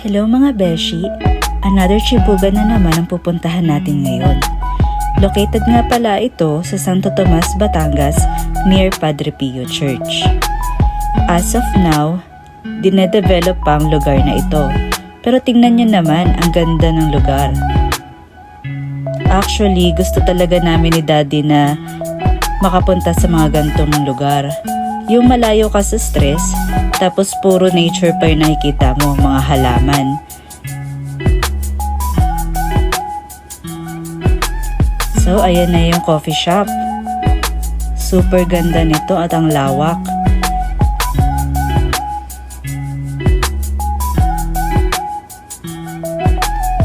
Hello mga beshi! Another chibugan na naman ang pupuntahan natin ngayon. Located nga pala ito sa Santo Tomas, Batangas, near Padre Pio Church. As of now, dinedevelop pa ang lugar na ito. Pero tingnan nyo naman ang ganda ng lugar. Actually, gusto talaga namin ni Daddy na makapunta sa mga gantong lugar. Yung malayo ka sa stress, tapos puro nature pa yung nakikita mo, mga halaman. So, ayan na yung coffee shop. Super ganda nito at ang lawak.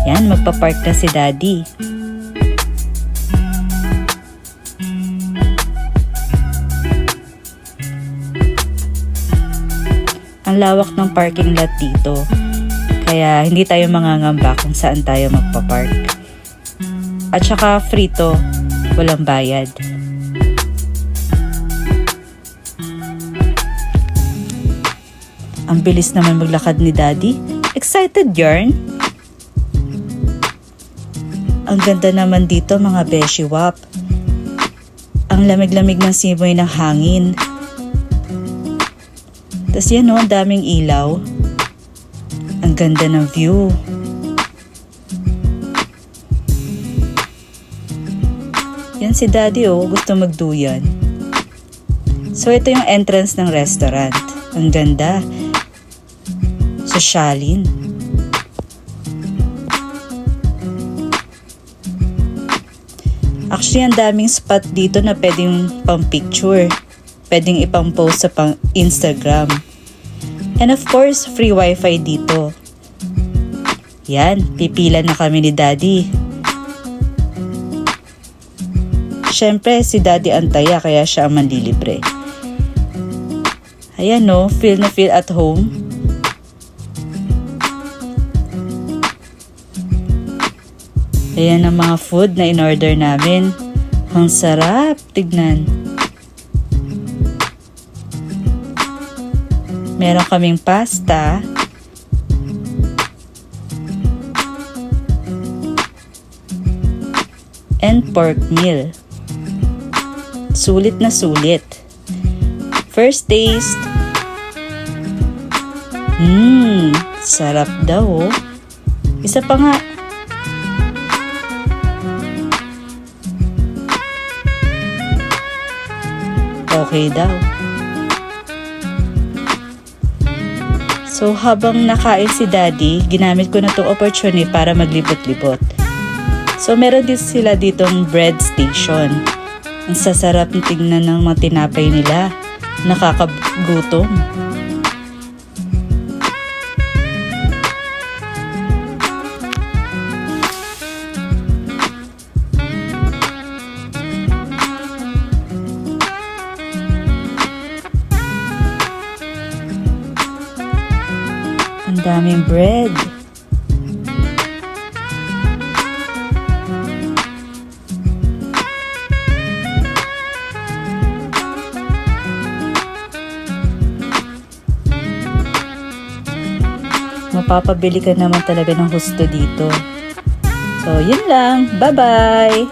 Yan, magpa-park na si Daddy. Ang lawak ng parking lot dito. Kaya hindi tayo mangangamba kung saan tayo magpa-park. At saka free to, walang bayad. Ang bilis naman maglakad ni Daddy. Excited yarn? Ang ganda naman dito mga beshi wap. Ang lamig-lamig ng simoy ng hangin. Tapos yan o, ang daming ilaw. Ang ganda ng view. Yan si Daddy o, gusto magduyan. So ito yung entrance ng restaurant. Ang ganda. Sosyalin. Actually, ang daming spot dito na pwedeng pang picture. Pwedeng ipang post sa pang Instagram. And of course, free wifi dito. Yan, pipila na kami ni Daddy. Siyempre, si Daddy antaya kaya siya ang manlilibre. Ayan no, feel na feel at home. Ayan ang mga food na in-order namin. Ang sarap, tignan. Meron kaming pasta. And pork meal. Sulit na sulit. First taste. Sarap daw oh. Isa pa nga. Okay daw. So habang nakain si Daddy, ginamit ko na itong opportunity para maglibot-libot. So meron din sila ditong bread station. Ang sasarap ng tingnan ng mga tinapay nila. Nakakagutom. Ang daming bread. Mapapabili ka naman talaga ng husto dito. So, yun lang. Bye-bye!